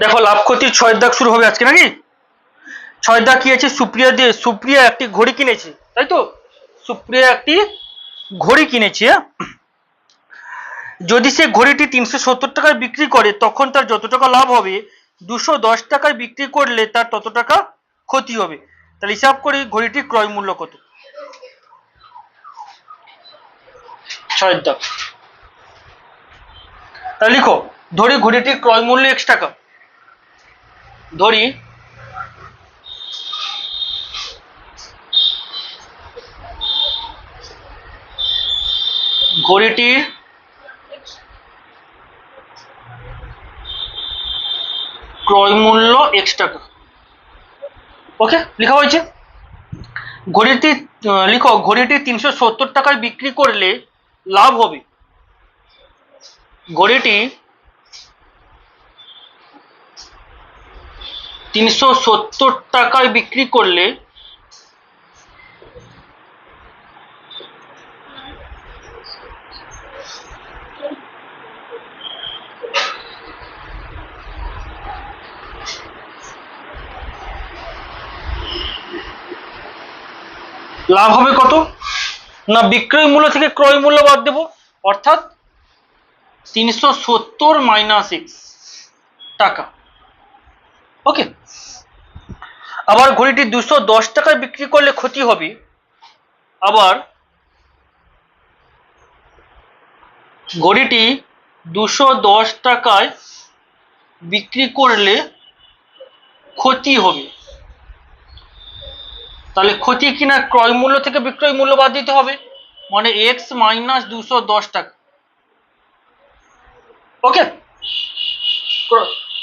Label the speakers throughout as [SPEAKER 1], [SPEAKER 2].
[SPEAKER 1] দেখো লাভ ক্ষতির 6 দাগ শুরু হবে আজকে নাকি। 6 দাগ কি আছে? সুপ্রিয়া একটি ঘড়ি কিনেছে, তাই তো? সুপ্রিয়া একটি ঘড়ি কিনেছে। যদি সে ঘড়িটি 370 টাকায় বিক্রি করে তখন তার যত টাকা লাভ হবে, 210 টাকায় বিক্রি করলে তার তত টাকা ক্ষতি হবে। তাহলে হিসাব করি ঘড়িটির ক্রয় মূল্য কত। 6 দাগ। তাহলে লিখো, ধরি ঘড়িটির ক্রয় মূল্য x টাকা। ধরি ঘড়িটির ক্রয় মূল্য x টাকা। ওকে, লেখা হয়েছে। ঘড়িটি লিখো, ঘড়িটি 370 টাকায় বিক্রি করলে লাভ হবে। ঘড়িটি 370 টাকায় বিক্রি করলে লাভ হবে কত? না, বিক্রয় মূল্য থেকে ক্রয় মূল্য বাদ দেব, অর্থাৎ 370 মাইনাস x টাকা। ওকে, আবার ঘড়িটি 210 টাকায় বিক্রি করলে ক্ষতি হবে। আবার ঘড়িটি 210 টাকায় বিক্রি করলে ক্ষতি হবে। তাহলে ক্ষতি কিনা ক্রয় মূল্য থেকে বিক্রয় মূল্য বাদ দিতে হবে, মানে x মাইনাস 210 টাকা। ওকে,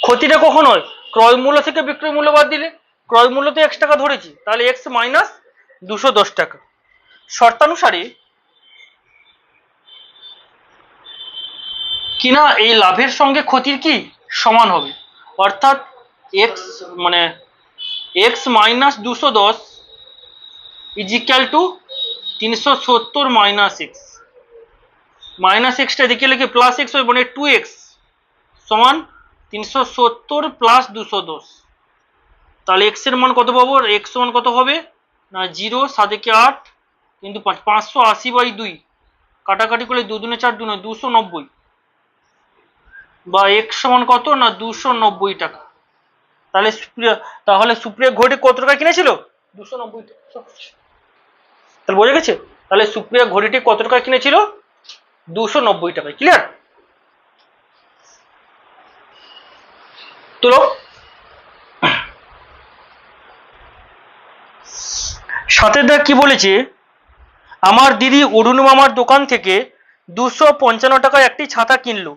[SPEAKER 1] ক্ষতিটা কখন হয়? ক্রয় মূল্য থেকে বিক্রয় মূল্য বাদ দিলে। ক্রয় মূল্য তো x টাকা ধরেছি, তাহলে x মাইনাস 210 টাকা। শর্তানুসারে কিনা এই লাভের সঙ্গে ক্ষতির কি সমান হবে, অর্থাৎ x মানে x minus 210 is equal to 370 minus x। Minus extra এদিকে লিখে প্লাস এক্স হবে, মানে 2x সমান 370 প্লাস 210। তাহলে x এর মান কত পাবো? x সমান কত হবে না 0, 7 × 8 কিন্তু 580/2 কাটাকাটি করলে 2 দুনে 4 দুনে 290, বা x সমান কত না 290 টাকা। তাহলে সুপ্রিয়া ঘড়ি কত টাকা কিনেছিল? 290 টাকা। তাহলে বোঝা গেছে? তাহলে সুপ্রিয়া ঘড়িটি কত টাকা কিনেছিল? 290 টাকায়। ক্লিয়ার? তুলো। সাথে দা কি বলেছে? আমার দিদি অরুণ মামার দোকান থেকে 255 টাকায় একটি ছাতা কিনলো।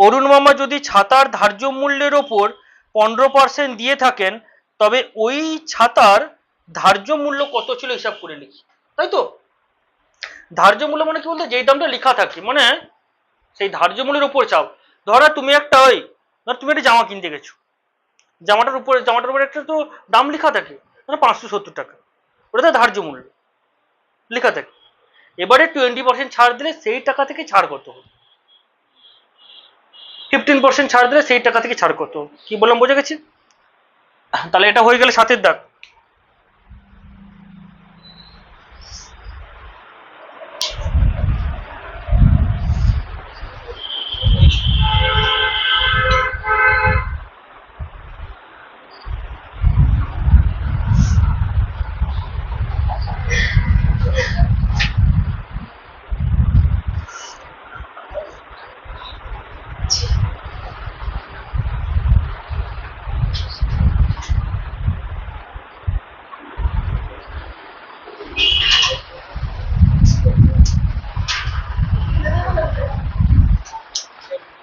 [SPEAKER 1] অরুণ মামা যদি ছাতার ধার্য মূল্যের ওপর 15% দিয়ে থাকেন, তবে ওই ছাতার ধার্য মূল্য কত ছিল হিসাব করে লিখি, তাই তো? ধার্য মূল্য মানে কি বলতে, যেই দামটা লেখা থাকে, মানে সেই ধার্য মূল্যের উপর চাও। ধরো তুমি একটা তুমি একটা জামা কিনতে গেছো, জামাটার উপরে একটা তো দাম লেখা থাকে, মানে 570 টাকা, ওটা তো ধার্য মূল্য লেখা থাকে। এবারে 20% ছাড় দিলে সেই টাকা থেকে ছাড় কত হবে, 15% ছাড় দিলে সেই টাকা থেকে ছাড় কত হবে। কি বললাম, বোঝা গেছে? তাহলে এটা হয়ে গেলে 7 দাগ।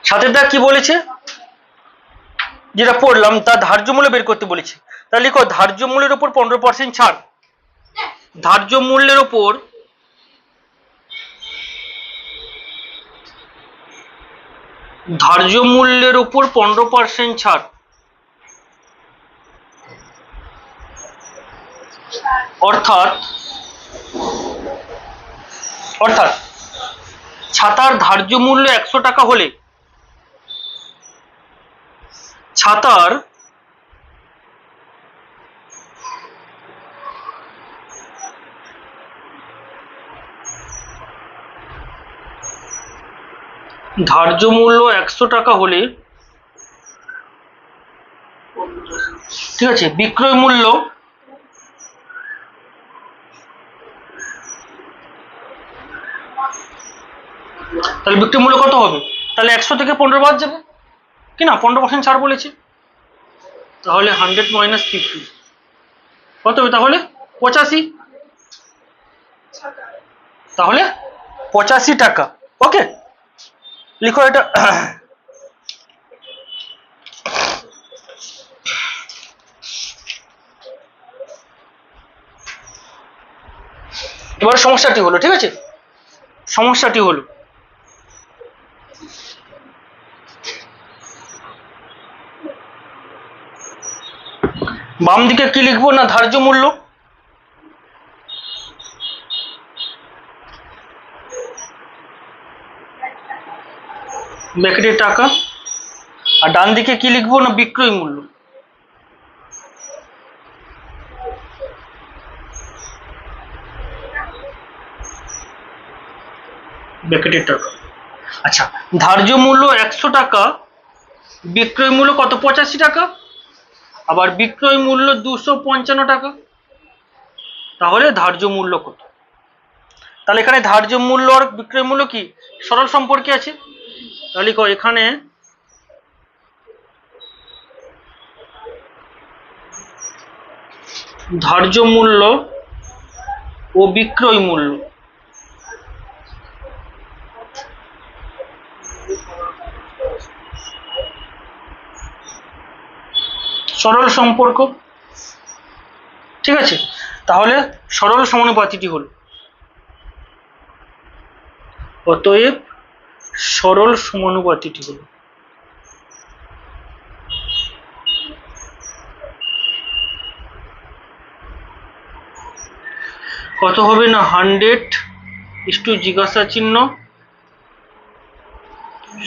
[SPEAKER 1] সাথের দাগ কি বলেছে, যেটা পড়লাম তা ধার্য মূল্য বের করতে বলেছে। তাহলে লিখো, ধার্য মূল্যের উপর 15% ছাড়। ধার্য মূল্যের উপর ধার্য মূল্যের উপর 15% ছাড়, অর্থাৎ ছাতার ধার্য মূল্য 100 টাকা হলে ছাতার ধার্য মূল্য 100 টাকা হলে, ঠিক আছে, বিক্রয় মূল্য তাহলে বিক্রয় মূল্য কত হবে? তাহলে 100 থেকে 15 বাদ যাবে কি না, 15% ছাড় বলেছে, তাহলে 100 - 50 কত হবে? তাহলে 85, তাহলে 85 টাকা। ওকে, লিখো এটা। এবার সমস্যাটি হলো, ঠিক আছে, সমস্যাটি হলো বাম দিকে কি লিখবো না ধার্য মূল্য, ব্র্যাকেটে টাকা, আর ডান দিকে কি লিখবো না বিক্রয় মূল্য, ব্র্যাকেটের টাকা। আচ্ছা, ধার্য মূল্য 100 টাকা, বিক্রয় মূল্য কত? 85 টাকা, আবার বিক্রয় মূল্য 255 টাকা, তাহলে ধার্য মূল্য কত? তাহলে এখানে ধার্য মূল্য আর বিক্রয় মূল্য কি সরল সম্পর্কে আছে, তাহলে এখানে ধার্য মূল্য ও বিক্রয় মূল্য সরল সম্পর্ক, ঠিক আছে, তাহলে সরল সমানুপাতিটি হলো, অতএব সরল সমানুপাতিটি হলো কত হবে না 100 জিজ্ঞাসা চিহ্ন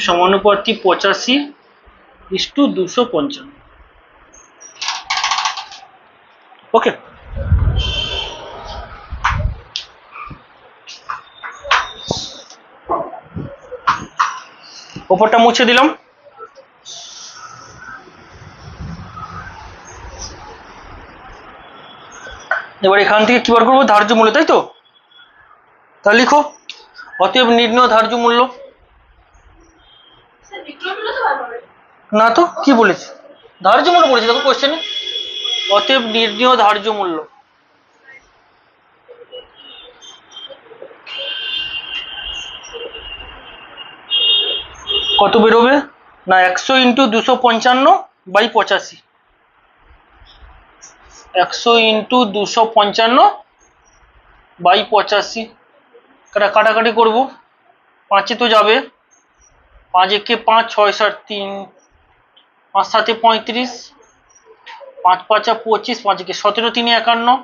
[SPEAKER 1] সমানুপাতি 85:255। ওকে, ওপরটা মুছে দিলাম। এবার এখান থেকে কি বার করবো? ধার্য মূল্য, তাই তো? তাহলে লিখো, অতএব নির্ণয় ধার্য মূল্য। না তো, কি বলেছে? ধার্য মূল্য বলেছে, দেখো কোশ্চেনে, অতএব নির্ণয় ধার্য মূল্য। কত বেরোবে না 100 × 255/85, 100 × 255/85, কাটাকাটি করবো, 5-এ তো যাবে, 5 × 5 = 6, 7 = 3, 5 × 7 = 35, 5 × 5 = 25, 5 × 17 = 51,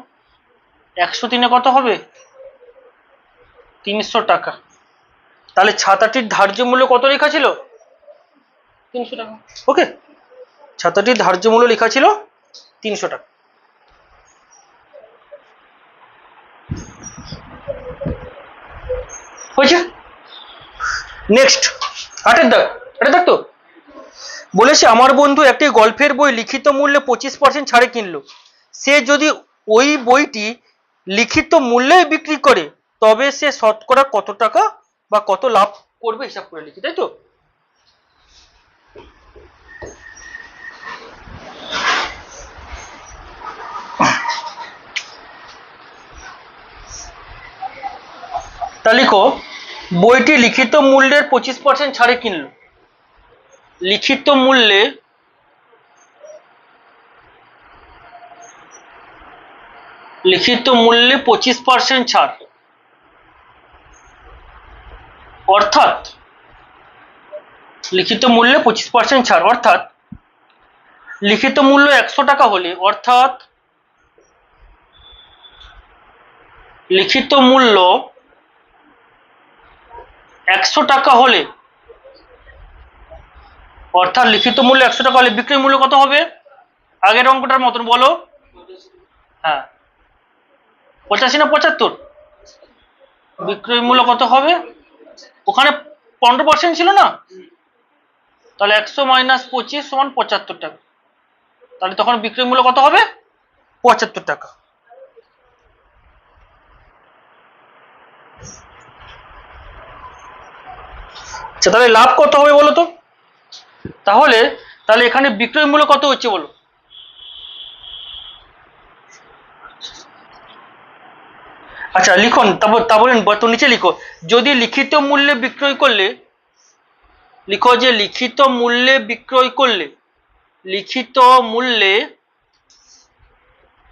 [SPEAKER 1] 103-এ কত হবে? 300 টাকা। তাহলে ছাতাটির ধার্য মূল্য কত লেখা ছিল? 300 টাকা। ওকে, ছাতাটির ধার্য মূল্য লেখা ছিল 300 টাকা। হয়েছে? নেক্সট 8-এর দাগ, এটা দেখ তো, বলেছে আমার বন্ধু একটি গল্পের বই লিখিত মূল্যে 25% ছাড়ে কিনলো। সে যদি ওই বইটি লিখিত মূল্যে বিক্রি করে তবে সে শতকরা কত টাকা বা কত লাভ করবে হিসাব করে লিখি, তাই তো? তা লিখো, বইটি লিখিত মূল্যের 25% ছাড়ে কিনলো, লিখিত মূল্যে লিখিত মূল্যে 25% ছাড়, অর্থাৎ লিখিত মূল্যে 25% ছাড়, অর্থাৎ লিখিত মূল্য 100 টাকা হলে, অর্থাৎ লিখিত মূল্য 100 টাকা হলে অর্থাৎ লিখিত মূল্য 100 টাকা হলে বিক্রয় মূল্য কত হবে? আগের অঙ্কটার মতন বলো। হ্যাঁ, 85 না 75? বিক্রয় মূল্য কত হবে? ওখানে 15% ছিল না, তাহলে 100 - 25 = 75 টাকা। তাহলে তখন বিক্রয় মূল্য কত হবে? 75 টাকা। আচ্ছা, তাহলে লাভ কত হবে বলো তো? তাহলে এখানে বিক্রয় মূল্য কত হচ্ছে বলো? আচ্ছা লিখুন, তারপর তো নিচে লিখো, যদি লিখিত মূল্যে বিক্রয় করলে, লিখো যে লিখিত মূল্যে বিক্রয় করলে, লিখিত মূল্যে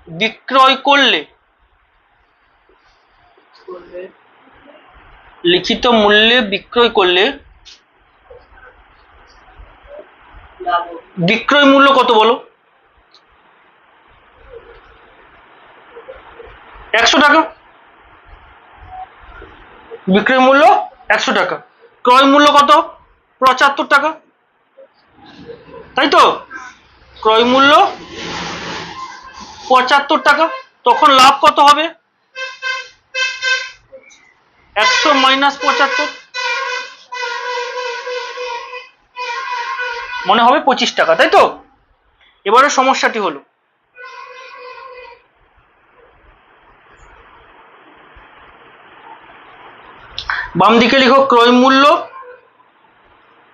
[SPEAKER 1] বিক্রয় করলে, লিখিত মূল্যে বিক্রয় করলে বিক্রয় মূল্য কত বলো? 100 টাকা। বিক্রয় মূল্য 100 টাকা, ক্রয় মূল্য কত? 75 টাকা, তাই তো? ক্রয় মূল্য 75 টাকা, তখন লাভ কত হবে? 100 - 75, মনে হবে 25 টাকা, তাই তো? এবারে সমস্যাটি হলো, বাম দিকে লিখো ক্রয় মূল্য,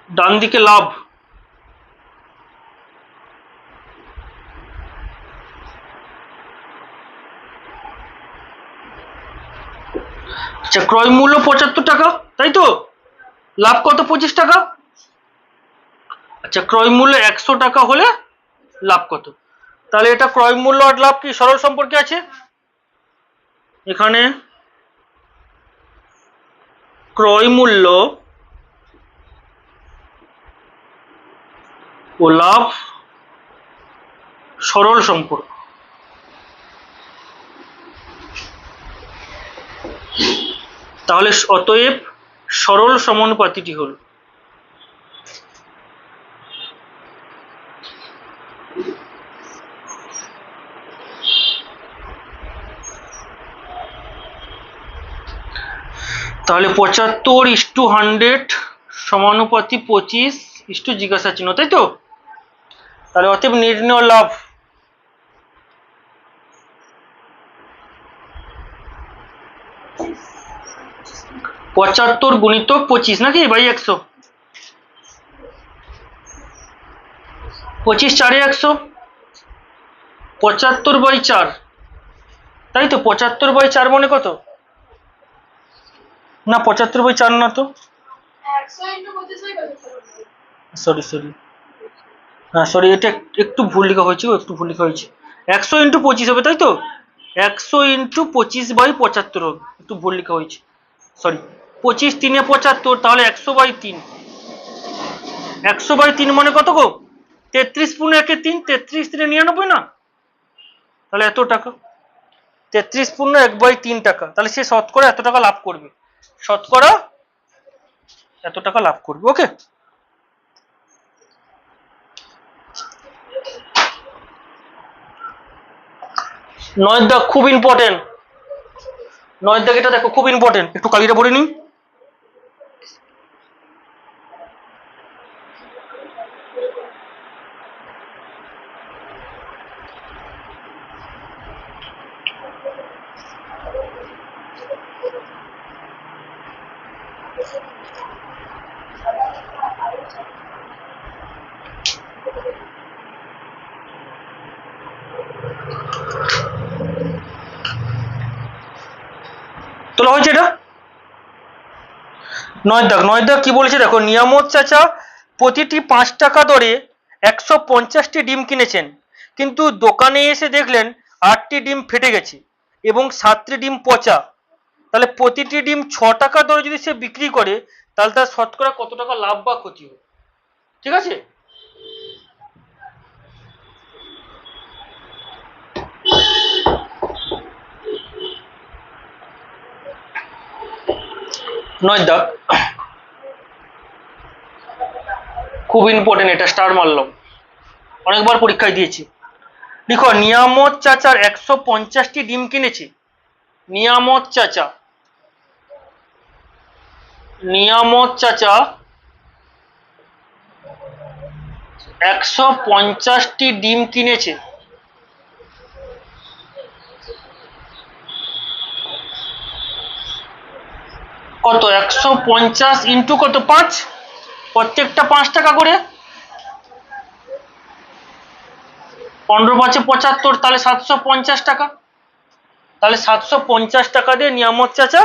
[SPEAKER 1] ডান দিকে লাভ। আচ্ছা, ক্রয় মূল্য 75 টাকা, তাই তো? লাভ কত? 25 টাকা। আচ্ছা, ক্রয় মূল্য 100 টাকা হলে লাভ কত? তাহলে এটা ক্রয় মূল্য আর লাভ কি সরল সম্পর্কে আছে? এখানে ক্রয় মূল্য ও লাভ সরল সম্পর্ক। তাহলে অতএব সরল সমানুপাতিটি হল, তাহলে 75:100 সমানুপাতি 25 জিজ্ঞাসা চিহ্ন, তাই তো? তাহলে অতএব নির্ণয় লাভ, পঁচাত্তর গুণিতক 25 নাকি বাই 100, 25 4 100, 75/4, তাই তো? 75/4 মানে কত? না 75/4 না তো, সরি, হ্যাঁ সরি, এটা একটু ভুল লেখা হয়েছে, 100 × 25 হবে, তাই তো? 100 × 25/75 হবে, একটু ভুল লেখা হয়েছে, সরি। 25 3 75, তাহলে 100/3, 100/3 মানে কত গো? 33 × 1 3, 33 3 99 না? তাহলে এত টাকা, 33 × 1/3 টাকা, তাহলে সে শতকরা এত টাকা লাভ করবে, শতকরা এত টাকা লাভ করবে। ওকে, নয়ের দাগ খুব ইম্পর্টেন্ট, নয়ের দাগ এটা দেখো খুব ইম্পর্টেন্ট, একটু কালিটা পড়ে নিই। তোলা হয়েছে এটা নয়ের দাগ কি বলেছে দেখো, নিয়ামত চাচা প্রতিটি 5 টাকা দরে 150টি ডিম কিনেছেন, কিন্তু দোকানে এসে দেখলেন 8টি ডিম ফেটে গেছে এবং 7টি ডিম পচা। তাহলে প্রতিটি ডিম 6 টাকা দরে যদি সে বিক্রি করে, তাহলে তার শতকরা কত টাকা লাভ বা ক্ষতি হবে? ঠিক আছে, নয়ের দাগ খুব ইম্পর্টেন্ট, এটা স্টার মারলাম, অনেকবার পরীক্ষায় দিয়েছি। লিখো নিয়ামত চাচার 150টি ডিম কিনেছে। নিয়ামত চাচা 150টি ডিম কিনেছে। কত? 150 ইন্টু কত? 5, প্রত্যেকটা 5 টাকা করে, 15 5 75, তাহলে 750 টাকা। তাহলে 750 টাকা দিয়ে নিয়ামত চাচা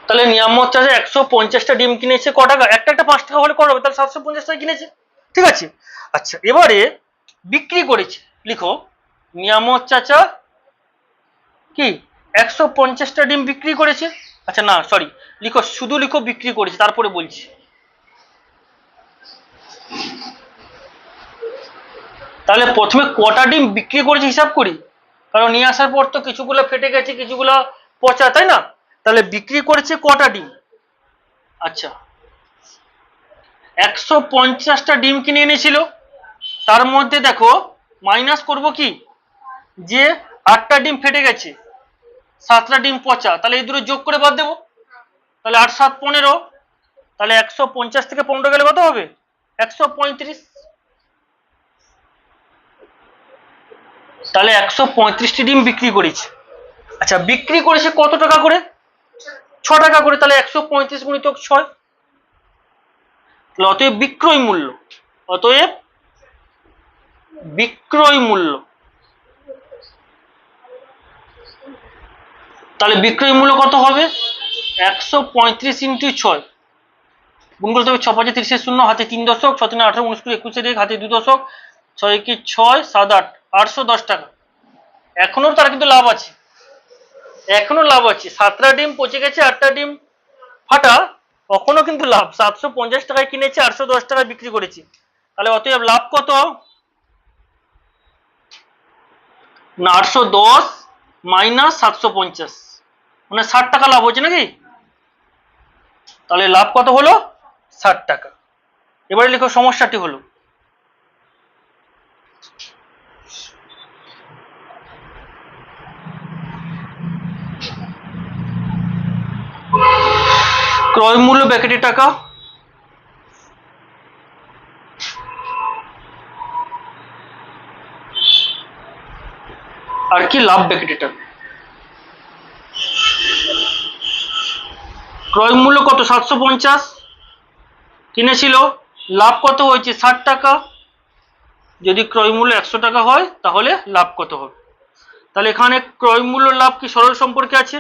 [SPEAKER 1] তাহলে নিয়ামত চাচা 150টা ডিম কিনেছে। ক টাকা? একটা একটা 5 টাকা হলে কত হবে? তাহলে 750 টাকা কিনেছে, ঠিক আছে। আচ্ছা, এবারে বিক্রি করেছে। লিখো নিয়ামত চাচা কি 150টা ডিম বিক্রি করেছে। আচ্ছা না, সরি, লিখো, শুধু লিখো বিক্রি করেছে, তারপরে বলছি। তাহলে প্রথমে কটা ডিম বিক্রি করেছে হিসাব করি, কারণ নিয়ে আসার পর তো কিছুগুলো ফেটে গেছে, কিছুগুলো পচা, তাই না? তাহলে বিক্রি করেছে কটা ডিম? আচ্ছা, 150টা ডিম কিনে এনেছিল, তার মধ্যে দেখো মাইনাস করব কি, যে 8টা ডিম ফেটে গেছে, 7টা ডিম পচা, তাহলে এই দুটো যোগ করে বাদ দেবো। তাহলে 8 7 15, তাহলে 150 থেকে 15 গেলে কত হবে? 135। তাহলে 135টি ডিম বিক্রি করেছে। আচ্ছা, বিক্রি করেছে কত টাকা করে? 6 টাকা করে। তাহলে 135 গুণিতক 6, তাহলে অতএব বিক্রয় মূল্য, অতএব বিক্রয় মূল্য, তাহলে বিক্রয় মূল্য কত হবে? 135 ইন্টু 6, গুণ করতে হবে 6 5 30 শূন্য, হাতে 3 দশক, 6 3 18 19 20 21 1, হাতে 2 দশক, 6 কি 6 7 8, 810 টাকা। এখনো তার কিন্তু লাভ আছে, এখনো লাভ আছে। 7টা ডিম পচে গেছে, 8টা ডিম ফাটা, কখনো কিন্তু লাভ। 750 টাকায় কিনেছে, 810 টাকায় বিক্রি করেছে, তাহলে অতএব লাভ কত না? 810 মাইনাস 750, মানে 60 টাকা লাভ হচ্ছে নাকি? তাহলে লাভ কত হলো? 60 টাকা। এবারে লিখো সমস্যাটি হলো, ক্রয় মূল্য ব্র্যাকেটে টাকা, আর কি লাভ ব্র্যাকেটে টাকা। ক্রয় মূল্য কত? 750 কিনেছিল, লাভ কত হয়েছে? 60 টাকা। যদি ক্রয় মূল্য 100 টাকা হয় তাহলে লাভ কত হবে? তাহলে এখানে ক্রয় মূল্য লাভ কি সরল সম্পর্কে আছে,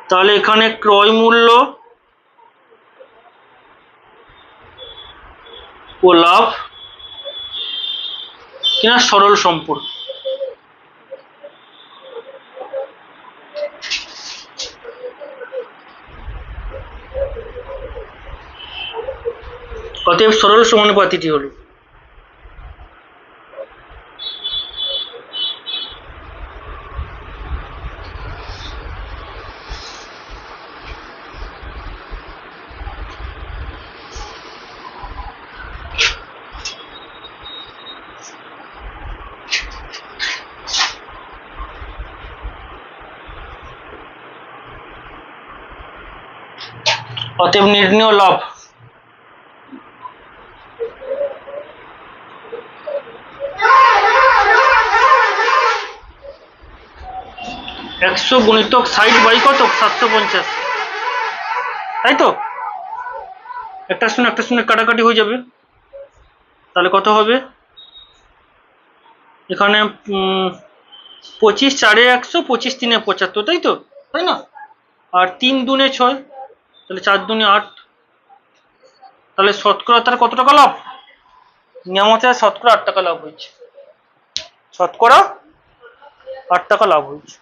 [SPEAKER 1] তাহলে এখানে ক্রয় মূল্য ও লাভ কিনা সরল সম্পর্ক। অতএব সরল সমানুপাতিটি হলো অতএব নির্ণেয় লাভ একশো গুণিতক 60 বাই কত? 750, তাই তো? একটা শূন্য কাটাকাটি হয়ে যাবে, তাহলে কত হবে? এখানে 25 4 100, 25 3 75, তাই তো? তাই না? আর 3 দুনে 6, তাহলে 4 দুনে 8, তাহলে শতকরা তার কত টাকা লাভ? নিয়ামত শতকরা 8 টাকা লাভ হয়েছে, শতকরা 8 টাকা লাভ হয়েছে।